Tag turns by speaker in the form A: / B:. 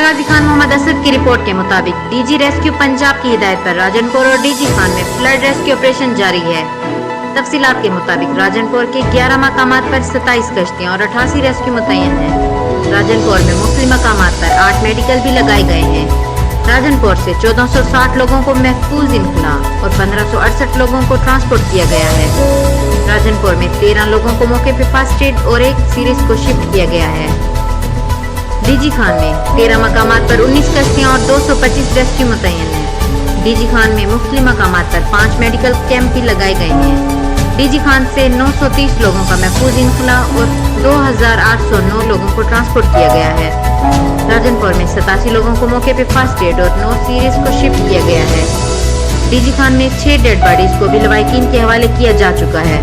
A: गाजी खान मोहम्मद असद की रिपोर्ट के मुताबिक डीजी रेस्क्यू पंजाब की हिदायत पर राजनपुर और डीजी खान में फ्लड रेस्क्यू ऑपरेशन जारी है। तफसीलात के मुताबिक राजनपुर के 11 मकामात पर 27 कश्तियां और 88 रेस्क्यू मुतय्यन हैं। राजनपुर में मुख्तलिफ मकामात पर 8 मेडिकल भी लगाए गए हैं। राजनपुर से 1460 लोगों को महफूज इनखला और 1568 लोगों को ट्रांसपोर्ट किया गया है। राजनपुर में 13 लोगों को मौके पर फर्स्ट एड और एक सीरीज को शिफ्ट किया गया है। डीजी खान में 13 मकामात पर 19 कश्तियां और 225 रेस्क्यू मुतय्यन हैं। डीजी खान में मुख्तलिफ मकामात पर 5 मेडिकल कैंप भी लगाए गए हैं। डीजी खान से 930 लोगों का महफूज इनखला और 2809 लोगों को ट्रांसपोर्ट किया गया है। राजनपुर में 87 लोगों को मौके पर फर्स्ट एड और 9 सीरीज को शिफ्ट किया गया है। डीजी खान में 6 डेड बॉडीज को भी लवाहिकीन के हवाले किया जा चुका है।